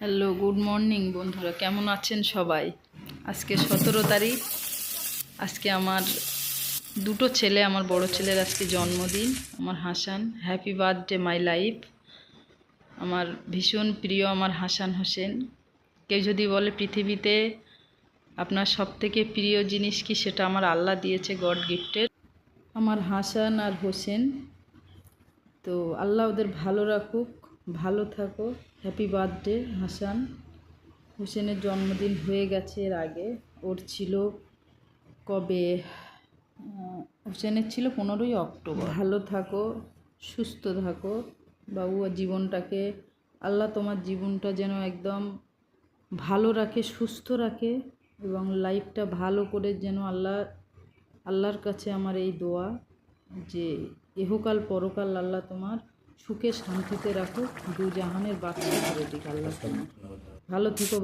Hello, good morning বন্ধুরা, কেমন আছেন সবাই? আজকে 17 তারিখ। আজকে আমার দুটো ছেলে, আমার বড় ছেলের আজকে জন্মদিন। আমার Hasan, happy birthday my life. আমার ভীষণ প্রিয় আমার হাসান হোসেন। কেউ যদি বলে পৃথিবীতে আপনার সবথেকে প্রিয় জিনিস কি, সেটা আমার আল্লাহ দিয়েছে, গড গিফটেড। আমার হাসান আর হোসেন, তো আল্লাহ ওদের ভালো রাখুক, ভালো থাকো। Happy birthday Hasan. হোসেনের জন্মদিন হয়ে গেছে এর আগে, ওর ছিল কবে, হোসেনের ছিল 15ই অক্টোবর। ভালো থাকো, সুস্থ থাকো বাবু। জীবনটাকে আল্লাহ তোমার জীবনটা যেন একদম ভালো রাখে, সুস্থ রাখে, এবং লাইফটা ভালো করে যেন আল্লাহর কাছে আমার এই দোয়া যে ইহকাল পরকাল আল্লাহ তোমার সুখে শান্তিতে রাখো, দু জাহানের বাচ্চা করে দিক আল্লাহ তোমার। ভালো থেকো।